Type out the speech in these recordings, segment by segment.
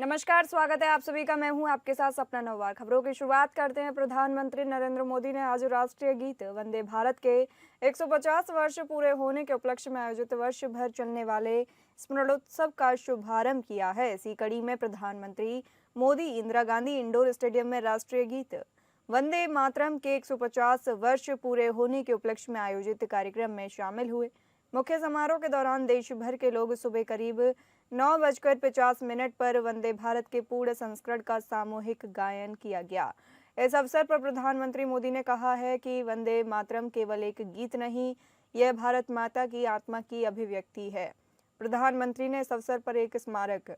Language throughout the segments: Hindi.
नमस्कार, स्वागत है आप सभी का। मैं हूं आपके साथ सपना नौवार। खबरों की शुरुआत करते हैं। प्रधानमंत्री नरेंद्र मोदी ने आज राष्ट्रीय गीत वंदे भारत के 150 वर्ष पूरे होने के उपलक्ष्य में आयोजित वर्ष भर चलने वाले स्मरणोत्सव का शुभारंभ किया है। इसी कड़ी में प्रधानमंत्री मोदी इंदिरा गांधी इंडोर स्टेडियम में राष्ट्रीय गीत वंदे मातरम के 150 वर्ष पूरे होने के उपलक्ष्य में आयोजित कार्यक्रम में शामिल हुए। मुख्य समारोह के दौरान देश भर के लोग सुबह करीब 9:50 पर वंदे भारत के पूर्ण संस्करण का सामूहिक गायन किया गया। इस अवसर पर प्रधानमंत्री मोदी ने कहा है कि वंदे मातरम केवल एक गीत नहीं, यह भारत माता की आत्मा की अभिव्यक्ति है। प्रधानमंत्री ने इस अवसर पर एक स्मारक,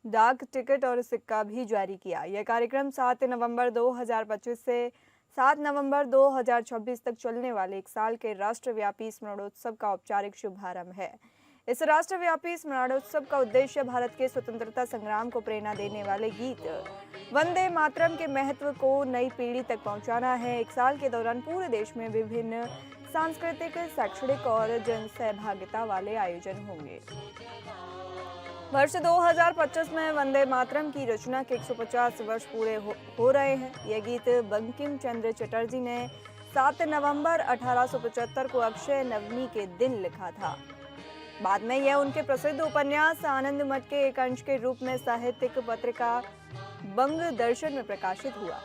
डाक टिकट और सिक्का भी जारी किया। यह कार्यक्रम 7 नवंबर 2025 से 7 नवंबर 2026 तक चलने वाले एक साल के राष्ट्रव्यापी स्मरणोत्सव का औपचारिक शुभारंभ है। इस राष्ट्रव्यापी स्मरणोत्सव का उद्देश्य भारत के स्वतंत्रता संग्राम को प्रेरणा देने वाले गीत वंदे मातरम के महत्व को नई पीढ़ी तक पहुंचाना है। एक साल के दौरान पूरे देश में विभिन्न सांस्कृतिक, शैक्षणिक और जन सहभागिता वाले आयोजन होंगे। वर्ष 2025 में वंदे मातरम की रचना के 150 वर्ष पूरे हो रहे हैं। यह गीत बंकिम चंद्र चटर्जी ने 7 नवंबर 1875 को अक्षय नवमी के दिन लिखा था। बाद में यह उनके प्रसिद्ध उपन्यास आनंद मठ के एक अंश के रूप में साहित्यिक पत्रिका बंग दर्शन में प्रकाशित हुआ।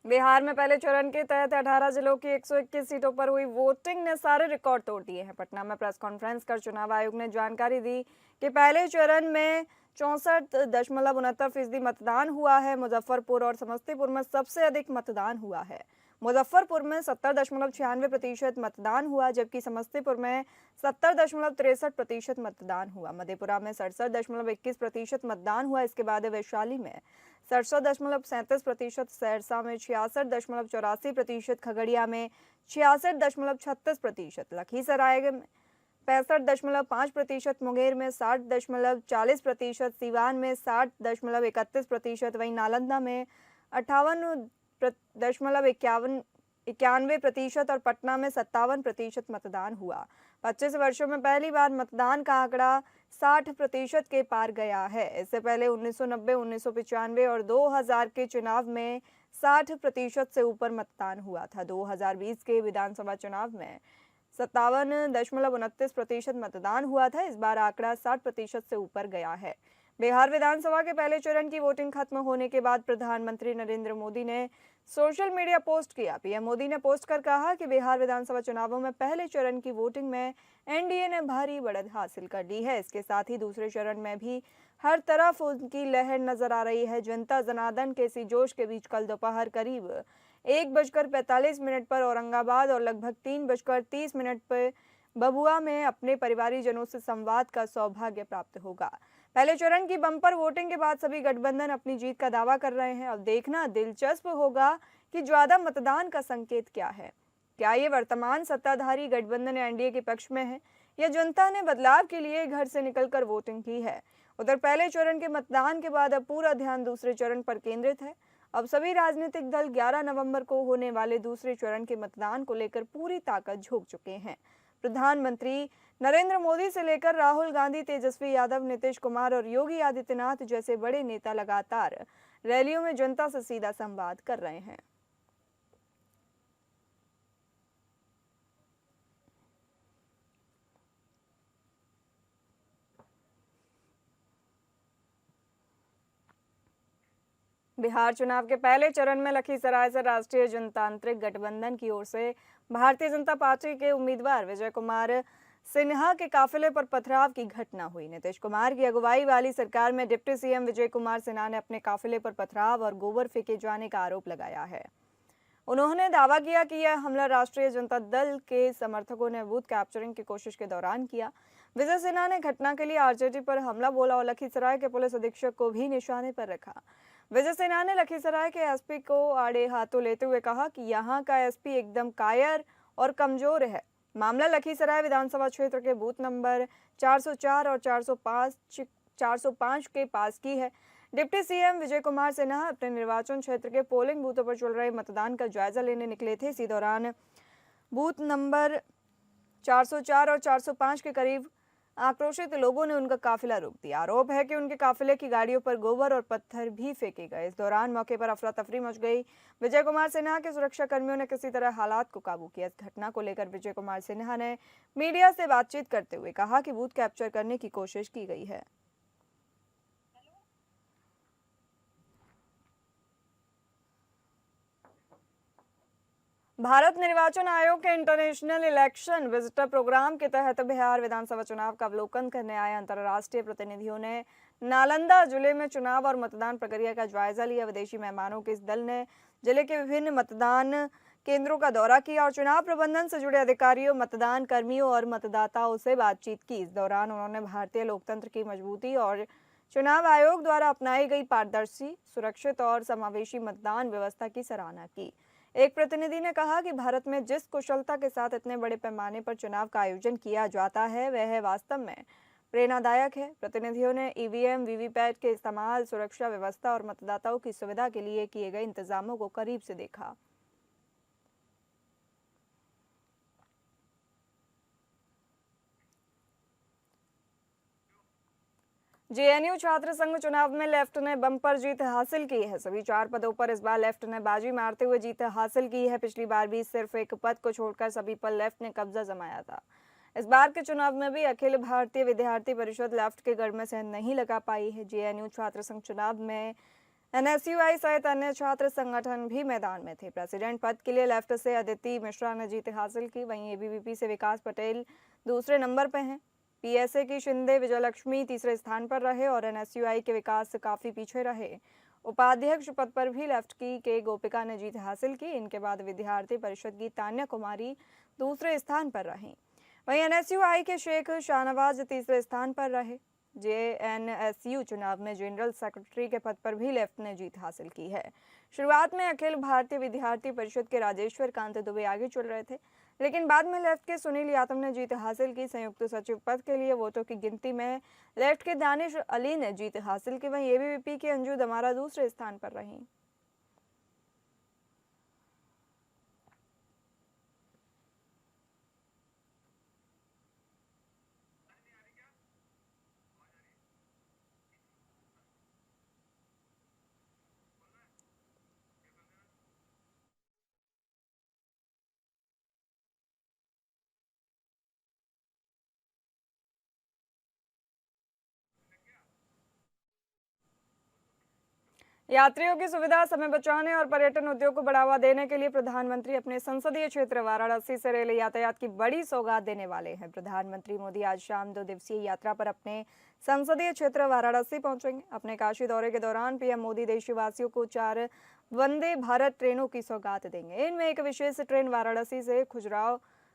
बिहार में पहले चरण के तहत 18 जिलों की 121 सीटों पर हुई वोटिंग ने सारे रिकॉर्ड तोड़ दिए हैं। पटना में प्रेस कॉन्फ्रेंस कर चुनाव आयोग ने जानकारी दी कि पहले चरण में 64.69% मतदान हुआ है। मुजफ्फरपुर और समस्तीपुर में सबसे अधिक मतदान हुआ है। मुजफ्फरपुर में 70.96% मतदान हुआ, जबकि समस्तीपुर में 70.63% मतदान हुआ। मधेपुरा में 67.21% मतदान हुआ। इसके बाद वैशाली में 67.37%, सहरसा में 66.84%, खगड़िया में 66.36%, लखीसराय में 65.5%, मुंगेर में 60.40%, सीवान में 60.31%, वहीं नालंदा में 58.91% और पटना में 57% मतदान हुआ। 25 वर्षों में पहली बार मतदान का आंकड़ा 60% के पार गया है। इससे पहले 1990, 1995 और 2000 के चुनाव में 60% से ऊपर मतदान हुआ था। 2020 के विधानसभा चुनाव में 57.29% मतदान हुआ था। इस बार आंकड़ा 60% से ऊपर गया है। बिहार विधानसभा के पहले चरण की वोटिंग खत्म होने के बाद प्रधानमंत्री नरेंद्र मोदी ने सोशल मीडिया पोस्ट किया। पीएम मोदी ने पोस्ट कर कहा कि बिहार विधानसभा चुनावों में पहले चरण की वोटिंग में एनडीए ने भारी बढ़त हासिल कर ली है। इसके साथ ही दूसरे चरण में भी हर तरफ उनकी लहर नजर आ रही है। जनता जनार्दन के इसी जोश के बीच कल दोपहर करीब 1:45 पर औरंगाबाद और लगभग 3:30 पर भभुआ में अपने परिवारीजनों से संवाद का सौभाग्य प्राप्त होगा। पहले चरण की बम्पर वोटिंग के बाद सभी गठबंधन अपनी जीत का दावा कर रहे हैं। अब देखना दिलचस्प होगा कि ज्यादा मतदान का संकेत क्या है। क्या ये वर्तमान सत्ताधारी गठबंधन एनडीए के पक्ष में है या जनता ने बदलाव के लिए घर से निकलकर वोटिंग की है। उधर पहले चरण के मतदान के बाद अब पूरा ध्यान दूसरे चरण पर केंद्रित है। अब सभी राजनीतिक दल 11 नवंबर को होने वाले दूसरे चरण के मतदान को लेकर पूरी ताकत झोंक चुके हैं। प्रधानमंत्री नरेंद्र मोदी से लेकर राहुल गांधी, तेजस्वी यादव, नीतीश कुमार और योगी आदित्यनाथ जैसे बड़े नेता लगातार रैलियों में जनता से सीधा संवाद कर रहे हैं। बिहार चुनाव के पहले चरण में लखीसराय से राष्ट्रीय जनतांत्रिक गठबंधन की ओर से भारतीय जनता पार्टी के उम्मीदवार विजय कुमार सिन्हा के काफिले पर पथराव की घटना हुई। नीतीश कुमार की अगुवाई वाली सरकार में डिप्टी सीएम विजय कुमार सिन्हा ने अपने काफिले पर पथराव और गोबर फेंके जाने का आरोप लगाया है। उन्होंने दावा किया कि यह हमला राष्ट्रीय जनता दल के समर्थकों ने बूथ कैप्चरिंग की कोशिश के दौरान किया। विजय सिन्हा ने घटना के लिए आरजेडी पर हमला बोला और लखीसराय के पुलिस अधीक्षक को भी निशाने पर रखा। विजय सिन्हा ने लखीसराय के एसपी को आड़े हाथों लेते हुए कहा कि यहां का एसपी एकदम कायर और कमजोर है। मामला लखीसराय विधानसभा क्षेत्र के बूथ नंबर 404 और 405 के पास की है। डिप्टी सीएम विजय कुमार सिन्हा अपने निर्वाचन क्षेत्र के पोलिंग बूथों पर चल रहे मतदान का जायजा लेने निकले थे। इसी दौरान बूथ नंबर 404 और 405 के करीब आक्रोशित लोगों ने उनका काफिला रोक दिया। आरोप है कि उनके काफिले की गाड़ियों पर गोबर और पत्थर भी फेंके गए। इस दौरान मौके पर अफरा तफरी मच गई। विजय कुमार सिन्हा के सुरक्षा कर्मियों ने किसी तरह हालात को काबू किया। इस घटना को लेकर विजय कुमार सिन्हा ने मीडिया से बातचीत करते हुए कहा कि बूथ कैप्चर करने की कोशिश की गई है। भारत निर्वाचन आयोग के इंटरनेशनल इलेक्शन विजिटर प्रोग्राम के तहत बिहार विधानसभा चुनाव का अवलोकन करने आए अंतर्राष्ट्रीय प्रतिनिधियों ने नालंदा जिले में चुनाव और मतदान प्रक्रिया का जायजा लिया। विदेशी मेहमानों के इस दल ने जिले के विभिन्न मतदान केंद्रों का दौरा किया और चुनाव प्रबंधन से जुड़े अधिकारियों, मतदान कर्मियों और मतदाताओं से बातचीत की। इस दौरान उन्होंने भारतीय लोकतंत्र की मजबूती और चुनाव आयोग द्वारा अपनाई गई पारदर्शी, सुरक्षित और समावेशी मतदान व्यवस्था की सराहना की। एक प्रतिनिधि ने कहा कि भारत में जिस कुशलता के साथ इतने बड़े पैमाने पर चुनाव का आयोजन किया जाता है वह वास्तव में प्रेरणादायक है। प्रतिनिधियों ने ईवीएम, वीवीपैट के इस्तेमाल, सुरक्षा व्यवस्था और मतदाताओं की सुविधा के लिए किए गए इंतजामों को करीब से देखा। जेएनयू छात्र संघ चुनाव में लेफ्ट ने बम्पर जीत हासिल की है। सभी 4 पदों पर इस बार लेफ्ट ने बाजी मारते हुए जीत हासिल की है। पिछली बार भी सिर्फ एक पद को छोड़कर सभी पर लेफ्ट ने कब्जा जमाया था। इस बार के चुनाव में भी अखिल भारतीय विद्यार्थी परिषद लेफ्ट के गढ़ में से नहीं लगा पाई है। जेएनयू छात्र संघ चुनाव में एनएसयूआई सहित अन्य छात्र संगठन भी मैदान में थे। प्रेसिडेंट पद के लिए लेफ्ट से अदिति मिश्रा ने जीत हासिल की। वहीं एबीवीपी से विकास पटेल दूसरे नंबर पर हैं। पीएसए की शिंदे विजयलक्ष्मी तीसरे स्थान पर रहे और एनएसयूआई के विकास से काफी पीछे रहे। उपाध्यक्ष पद पर भी लेफ्ट की के गोपिका ने जीत हासिल की। इनके बाद विद्यार्थी परिषद की तान्या कुमारी दूसरे स्थान पर रहीं। वहीं एनएसयूआई के शेख शाहनवाज तीसरे स्थान पर रहे। जेएनएसयू चुनाव में जनरल सेक्रेटरी के पद पर भी लेफ्ट ने जीत हासिल की है। शुरुआत में अखिल भारतीय विद्यार्थी परिषद के राजेश्वर कांत दुबे आगे चल रहे थे, लेकिन बाद में लेफ्ट के सुनील यादव ने जीत हासिल की। संयुक्त सचिव पद के लिए वोटों की गिनती में लेफ्ट के दानिश अली ने जीत हासिल की। वहीं एबीवीपी की अंजू दमारा दूसरे स्थान पर रहीं। यात्रियों की सुविधा, समय बचाने और पर्यटन उद्योग को बढ़ावा देने के लिए प्रधानमंत्री अपने संसदीय क्षेत्र वाराणसी से रेल यातायात की बड़ी सौगात देने वाले हैं। प्रधानमंत्री मोदी आज शाम 2 दिवसीय यात्रा पर अपने संसदीय क्षेत्र वाराणसी पहुंचेंगे। अपने काशी दौरे के दौरान पीएम मोदी देशवासियों को 4 वंदे भारत ट्रेनों की सौगात देंगे। इनमें एक विशेष ट्रेन वाराणसी से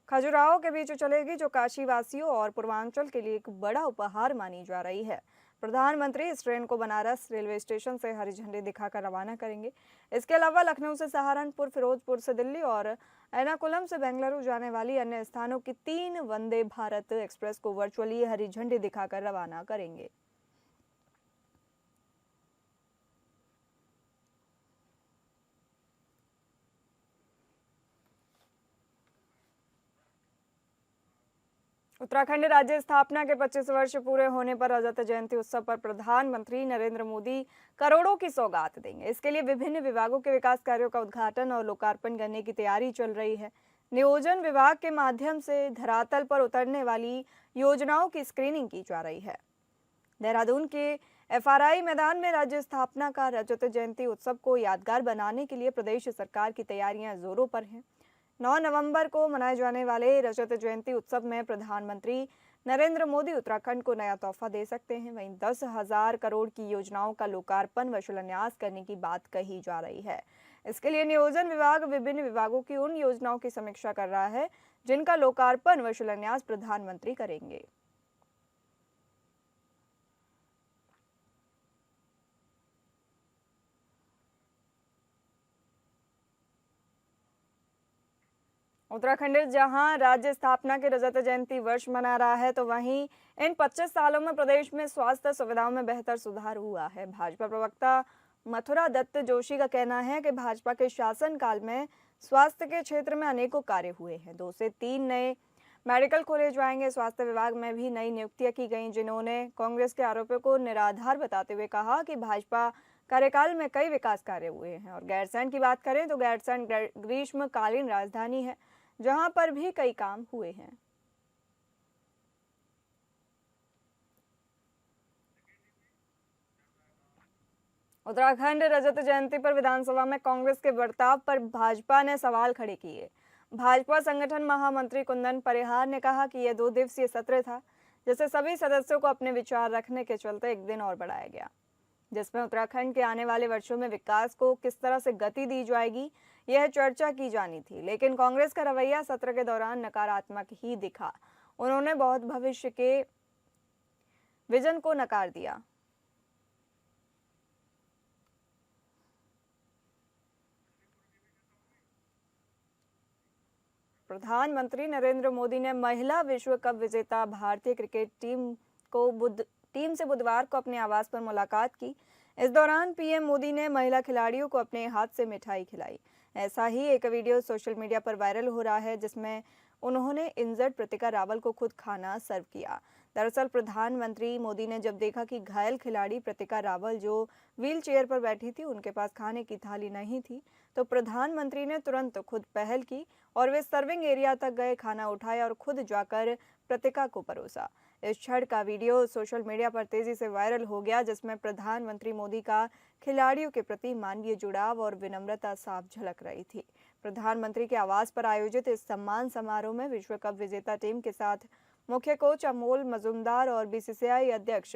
खजुराहो के बीच चलेगी, जो काशी वासियों और पूर्वांचल के लिए एक बड़ा उपहार मानी जा रही है। प्रधानमंत्री इस ट्रेन को बनारस रेलवे स्टेशन से हरी झंडी दिखाकर रवाना करेंगे। इसके अलावा लखनऊ से सहारनपुर, फिरोजपुर से दिल्ली और एर्नाकुलम से बेंगलुरु जाने वाली अन्य स्थानों की 3 वंदे भारत एक्सप्रेस को वर्चुअली हरी झंडी दिखाकर रवाना करेंगे। उत्तराखंड राज्य स्थापना के 25 वर्ष पूरे होने पर रजत जयंती उत्सव पर प्रधानमंत्री नरेंद्र मोदी करोड़ों की सौगात देंगे। इसके लिए विभिन्न विभागों के विकास कार्यों का उद्घाटन और लोकार्पण करने की तैयारी चल रही है। नियोजन विभाग के माध्यम से धरातल पर उतरने वाली योजनाओं की स्क्रीनिंग की जा रही है। देहरादून के एफआरआई मैदान में राज्य स्थापना का रजत जयंती उत्सव को यादगार बनाने के लिए प्रदेश सरकार की तैयारियां जोरों पर हैं। 9 नवंबर को मनाए जाने वाले रजत जयंती उत्सव में प्रधानमंत्री नरेंद्र मोदी उत्तराखंड को नया तोहफा दे सकते हैं। वहीं 10,000 करोड़ की योजनाओं का लोकार्पण व शिलान्यास करने की बात कही जा रही है। इसके लिए नियोजन विभाग विभिन्न विभागों की उन योजनाओं की समीक्षा कर रहा है जिनका लोकार्पण व शिलान्यास प्रधानमंत्री करेंगे। उत्तराखंड जहां राज्य स्थापना के रजत जयंती वर्ष मना रहा है, तो वहीं इन 25 सालों में प्रदेश में स्वास्थ्य सुविधाओं में बेहतर सुधार हुआ है। भाजपा प्रवक्ता मथुरा दत्त जोशी का कहना है कि भाजपा के शासनकाल में स्वास्थ्य के क्षेत्र में अनेकों कार्य हुए हैं। 2 से 3 नए मेडिकल कॉलेज आएंगे। स्वास्थ्य विभाग में भी नई नियुक्तियां की गई, जिन्होंने कांग्रेस के आरोपों को निराधार बताते हुए कहा कि भाजपा कार्यकाल में कई विकास कार्य हुए हैं। और गैरसैंण की बात करें तो गैरसैंण ग्रीष्मकालीन राजधानी है, जहां पर भी कई काम हुए हैं। उत्तराखंड रजत जयंती पर विधानसभा में कांग्रेस के बर्ताव पर भाजपा ने सवाल खड़े किए। भाजपा संगठन महामंत्री कुंदन परिहार ने कहा कि यह 2 दिवसीय सत्र था, जिसे सभी सदस्यों को अपने विचार रखने के चलते एक दिन और बढ़ाया गया, जिसमें उत्तराखंड के आने वाले वर्षों में विकास को किस तरह से गति दी जाएगी, यह चर्चा की जानी थी। लेकिन कांग्रेस का रवैया सत्र के दौरान नकारात्मक ही दिखा। उन्होंने बहुत भविष्य के विजन को नकार दिया। प्रधानमंत्री नरेंद्र मोदी ने महिला विश्व कप विजेता भारतीय क्रिकेट टीम से बुधवार को अपने आवास पर मुलाकात की। इस दौरान पीएम मोदी ने महिला खिलाड़ियों को अपने हाथ से मिठाई खिलाई। ऐसा ही एक वीडियो सोशल मीडिया पर वायरल हो रहा है, जिसमें उन्होंने इंजर्ड प्रतिका रावल को खुद खाना सर्व किया। दरअसल प्रधानमंत्री मोदी ने जब देखा कि घायल खिलाड़ी प्रतिका रावल जो व्हील चेयर पर बैठी थी, उनके पास खाने की थाली नहीं थी, तो प्रधानमंत्री ने तुरंत खुद पहल की और वे सर्विंग एरिया तक गए, खाना उठाया और खुद जाकर प्रतिका को परोसा। इस क्षण का वीडियो सोशल मीडिया पर तेजी से वायरल हो गया, जिसमें प्रधानमंत्री मोदी का खिलाड़ियों के प्रति मानवीय जुड़ाव और विनम्रता साफ झलक रही थी। प्रधानमंत्री के आवास पर आयोजित इस सम्मान समारोह में विश्व कप विजेता टीम के साथ मुख्य कोच अमोल मजूमदार और बीसीसीआई अध्यक्ष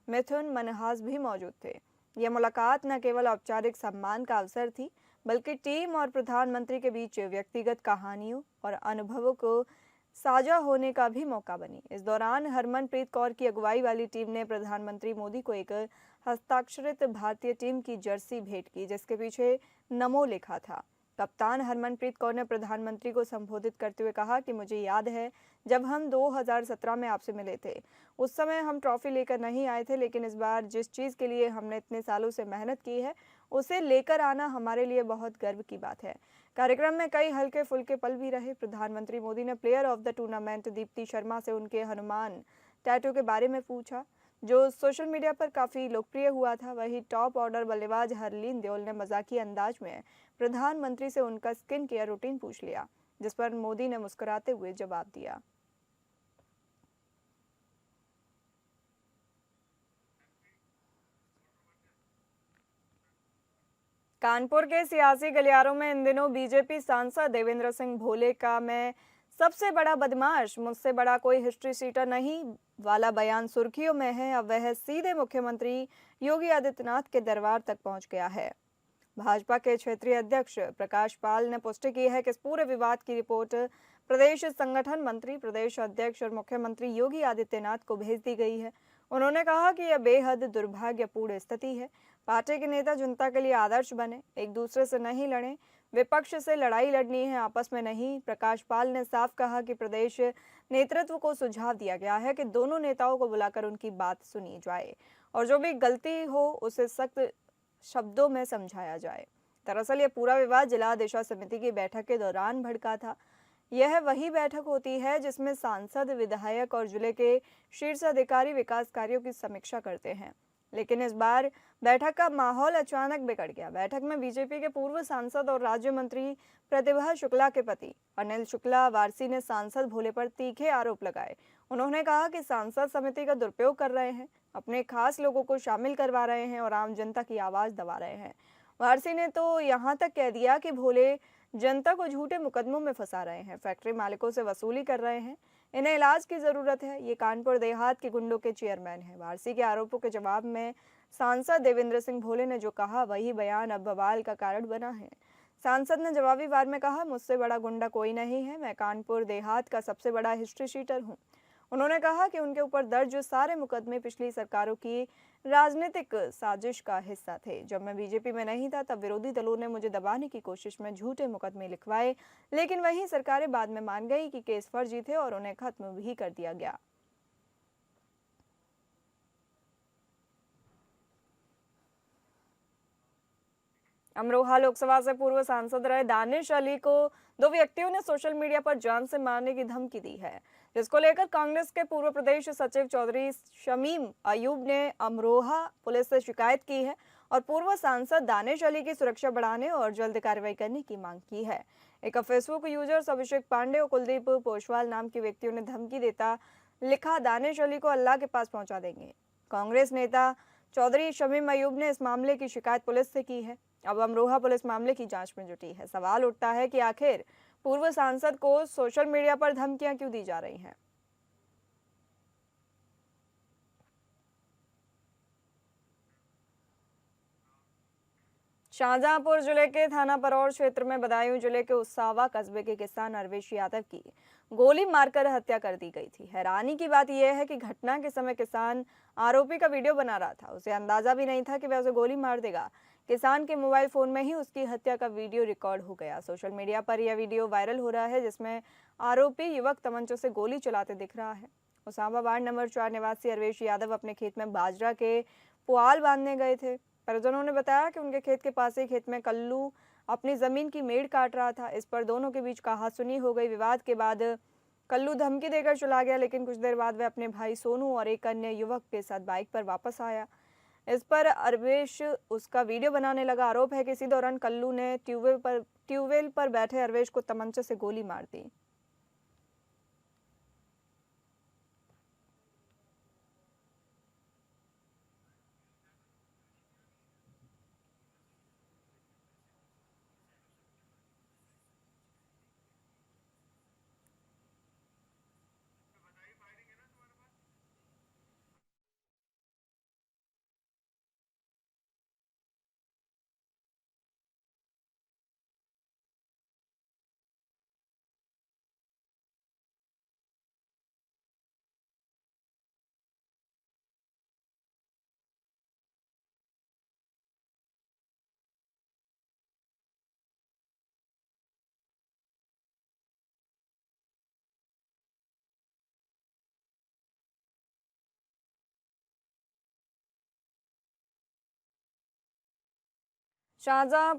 मिथुन मनहास भी मौजूद थे। यह मुलाकात न केवल औपचारिक सम्मान का अवसर थी, बल्कि टीम और प्रधानमंत्री के बीच व्यक्तिगत कहानियों और अनुभवों को साझा होने का भी मौका बनी। इस दौरान हरमनप्रीत कौर की अगुवाई वाली टीम ने प्रधानमंत्री मोदी को एक हस्ताक्षरित भारतीय टीम की जर्सी भेंट की, जिसके पीछे नमो लिखा था। कप्तान हरमनप्रीत कौर ने प्रधानमंत्री को संबोधित करते हुए कहा कि मुझे याद है जब हम 2017 में आपसे मिले थे, उस समय हम ट्रॉफी लेकर नहीं आए थे, लेकिन इस बार जिस चीज़ के लिए हमने इतने सालों से मेहनत की है, उसे लेकर आना हमारे लिए बहुत गर्व की बात है। कार्यक्रम में कई हल्के फुल्के पल भी रहे। प्रधानमंत्री मोदी ने player of the tournament Deepti Sharma से उनके हनुमान टैटू के बारे में पूछा, जो सोशल मीडिया पर काफ़ी लोकप्रिय हुआ था। वहीं टॉप ऑर्डर बल्लेबाज हरलीन देओल ने मजाकिया अंदाज में प्रधानमंत्री से उनका स्किन केयर रूटीन पूछ लिया, जिस पर मोदी ने मुस्कुराते हुए जवाब दिया। कानपुर के सियासी गलियारों में इन दिनों बीजेपी सांसद देवेंद्र सिंह भोले का "मैं सबसे बड़ा बदमाश, मुझसे बड़ा कोई हिस्ट्री शीटर नहीं" वाला बयान सुर्खियों में है। अब वह सीधे मुख्यमंत्री योगी आदित्यनाथ के दरबार तक पहुंच गया है। भाजपा के क्षेत्रीय अध्यक्ष प्रकाश पाल ने पुष्टि की है कि इस पूरे विवाद की रिपोर्ट प्रदेश संगठन मंत्री, प्रदेश अध्यक्ष और मुख्यमंत्री योगी आदित्यनाथ को भेज दी गई है। उन्होंने कहा कि यह बेहद दुर्भाग्यपूर्ण स्थिति है। पार्टी के नेता जनता के लिए आदर्श बने, एक दूसरे से नहीं लड़ें, विपक्ष से लड़ाई लड़नी है, आपस में नहीं। प्रकाश पाल ने साफ कहा कि प्रदेश नेतृत्व को सुझाव दिया गया है कि दोनों नेताओं को बुलाकर उनकी बात सुनी जाए और जो भी गलती हो उसे सख्त शब्दों में समझाया जाए। दरअसल यह पूरा विवाद जिला दिशा समिति की बैठक के दौरान भड़का था। यह वही बैठक होती है जिसमें सांसद, विधायक और जिले के शीर्ष अधिकारी विकास कार्यों की समीक्षा करते हैं, लेकिन इस बार बैठक का माहौल अचानक बिगड़ गया। बैठक में बीजेपी के पूर्व सांसद और राज्य मंत्री प्रतिभा शुक्ला के पति अनिल शुक्ला वारसी ने सांसद भोले पर तीखे आरोप लगाए। उन्होंने कहा कि सांसद समिति का दुरुपयोग कर रहे हैं, अपने खास लोगों को शामिल करवा रहे हैं और आम जनता की आवाज दबा रहे हैं। वारसी ने तो यहाँ तक कह दिया कि भोले जनता को झूठे मुकदमों में फंसा रहे हैं, फैक्ट्री मालिकों से वसूली कर रहे हैं, इन्हें इलाज की जरूरत है। ये कानपुर देहात के गुंडों के चेयरमैन हैं। वारसी के आरोपों के जवाब में सांसद देवेंद्र सिंह भोले ने जो कहा, वही बयान अब बवाल का कारण बना है। सांसद ने जवाबी वार में कहा, मुझसे बड़ा गुंडा कोई नहीं है, मैं कानपुर देहात का सबसे बड़ा हिस्ट्री शीटर हूँ। उन्होंने कहा कि उनके ऊपर दर्ज सारे मुकदमे पिछली सरकारों की राजनीतिक साजिश का हिस्सा थे। जब मैं बीजेपी में नहीं था तब विरोधी दलों ने मुझे दबाने की कोशिश में झूठे मुकदमे लिखवाए, लेकिन वही सरकारें बाद में मान गई कि केस फर्जी थे और उन्हें खत्म भी कर दिया गया। अमरोहा लोकसभा से पूर्व सांसद रहे दानिश अली को दो व्यक्तियों ने सोशल मीडिया पर जान से मारने की धमकी दी है, जिसको लेकर कांग्रेस के पूर्व प्रदेश सचिव चौधरी शमीम अयूब ने अमरोहा पुलिस से शिकायत की है और पूर्व सांसद दानिश अली की सुरक्षा बढ़ाने और जल्द कार्रवाई करने की मांग की है। एक फेसबुक यूजर्स अभिषेक पांडे और कुलदीप पोशवाल नाम के व्यक्तियों ने धमकी देता लिखा, दानिश अली को अल्लाह के पास पहुंचा देंगे। कांग्रेस नेता चौधरी शमीम अयूब ने इस मामले की शिकायत पुलिस से की है। अब अमरोहा पुलिस मामले की जांच में जुटी है। सवाल उठता है कि आखिर पूर्व सांसद को सोशल मीडिया पर धमकियां क्यों दी जा रही हैं। शाहजहांपुर जिले के थाना परौर क्षेत्र में बदायूं जिले के उसावा कस्बे के किसान अरवेश यादव की गोली मारकर हत्या कर दी गई थी। हैरानी की बात यह है कि घटना के समय किसान आरोपी का वीडियो बना रहा था। उसे अंदाजा भी नहीं था कि वह उसे गोली मार देगा। किसान के मोबाइल फोन में ही उसकी हत्या का वीडियो रिकॉर्ड हो गया। सोशल मीडिया पर यह वीडियो वायरल हो रहा है, जिसमें आरोपी युवक तमंचों से गोली चलाते दिख रहा है। उसावा वार्ड नंबर 4 निवासी अरवेश यादव अपने खेत में बाजरा के पुआल बांधने गए थे। परिजनों ने बताया कि उनके खेत के पास ही खेत में कल्लू अपनी जमीन की मेड़ काट रहा था। इस पर दोनों के बीच कहासुनी हो गई। विवाद के बाद कल्लू धमकी देकर चला गया, लेकिन कुछ देर बाद वह अपने भाई सोनू और एक अन्य युवक के साथ बाइक पर वापस आया। इस पर अरवेश उसका वीडियो बनाने लगा। आरोप है कि इसी दौरान कल्लू ने ट्यूबवेल पर बैठे अरवेश को तमंचे से गोली मार दी। शाहजहां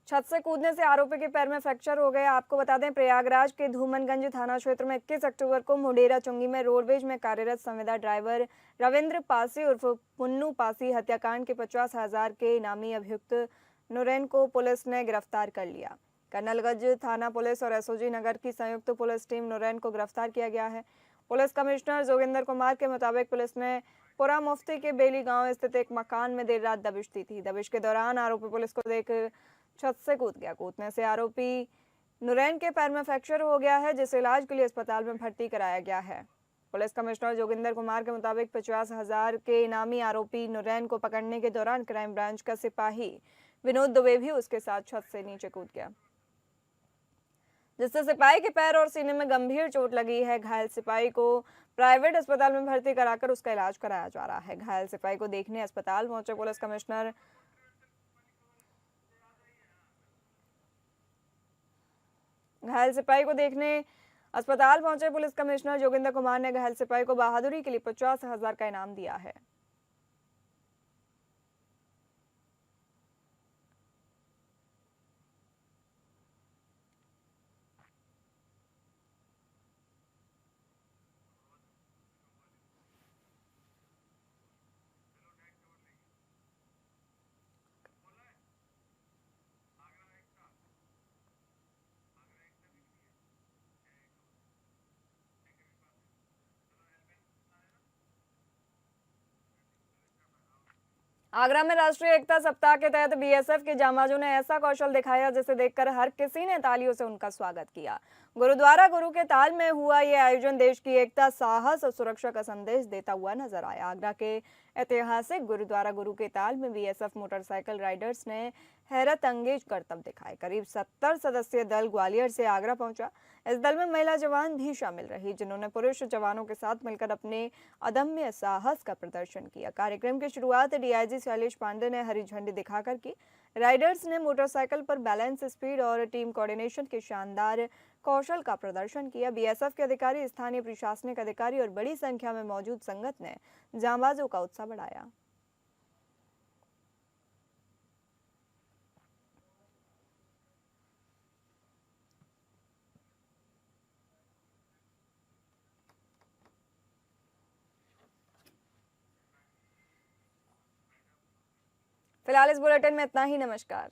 छत से कूदने से आरोपी के पैर में फ्रैक्चर हो गया। आपको बता दें, प्रयागराज के धूमनगंज थाना क्षेत्र में 21 अक्टूबर को मुडेरा चुंगी में रोडवेज में कार्यरत संविदा ड्राइवर रविंद्र पासी उर्फ पुन्नू पासी हत्याकांड के 50,000 के इनामी अभियुक्त नुरैन को पुलिस ने गिरफ्तार कर लिया। कर्नलगंज थाना पुलिस और एसओजी नगर की संयुक्त पुलिस टीम नुरैन को गिरफ्तार किया गया है। पुलिस कमिश्नर जोगिंदर कुमार के मुताबिक पुलिस ने पुरा मुफ्ती के बेली गांव स्थित एक मकान में देर रात दबिश दी थी। दबिश के दौरान आरोपी पुलिस को देख छत से कूद गया। कूदने से आरोपी नुरैन के पैर में फ्रैक्चर हो गया है, जिसे इलाज के लिए अस्पताल में भर्ती कराया गया है। पुलिस कमिश्नर जोगिंदर कुमार के मुताबिक 50,000 के इनामी आरोपी नुरैन को पकड़ने के दौरान क्राइम ब्रांच का सिपाही विनोद दुबे भी उसके साथ छत से नीचे कूद गया, जिससे सिपाही के पैर और सीने में गंभीर चोट लगी है। घायल सिपाही को प्राइवेट अस्पताल में भर्ती कराकर उसका इलाज कराया जा रहा है। घायल सिपाही को देखने अस्पताल पहुंचे पुलिस कमिश्नर जोगिंदर कुमार ने घायल सिपाही को बहादुरी के लिए 50,000 का इनाम दिया है। आगरा में राष्ट्रीय एकता सप्ताह के तहत बीएसएफ के जांबाजों ने ऐसा कौशल दिखाया जिसे देखकर हर किसी ने तालियों से उनका स्वागत किया। गुरुद्वारा गुरु के ताल में हुआ यह आयोजन देश की एकता, साहस और सुरक्षा का संदेश देता हुआ नजर आया। आगरा के ऐतिहासिक गुरुद्वारा गुरु के ताल में बीएसएफ मोटरसाइकिल राइडर्स ने हैरत अंगेज करतब दिखाए। करीब 70 सदस्यीय दल ग्वालियर से आगरा पहुंचा। इस दल में महिला जवान भी शामिल रही, जिन्होंने पुरुष जवानों के साथ मिलकर अपने अदम्य साहस का प्रदर्शन किया। कार्यक्रम की शुरुआत डीआईजी शैलेश पांडे ने हरी झंडी दिखाकर की। राइडर्स ने मोटरसाइकिल पर बैलेंस, स्पीड और टीम कोऑर्डिनेशन के शानदार कौशल का प्रदर्शन किया। बीएसएफ के अधिकारी, स्थानीय प्रशासनिक अधिकारी और बड़ी संख्या में मौजूद संगत ने जांबाजों का उत्साह बढ़ाया। फिलहाल इस बुलेटिन में इतना ही। नमस्कार।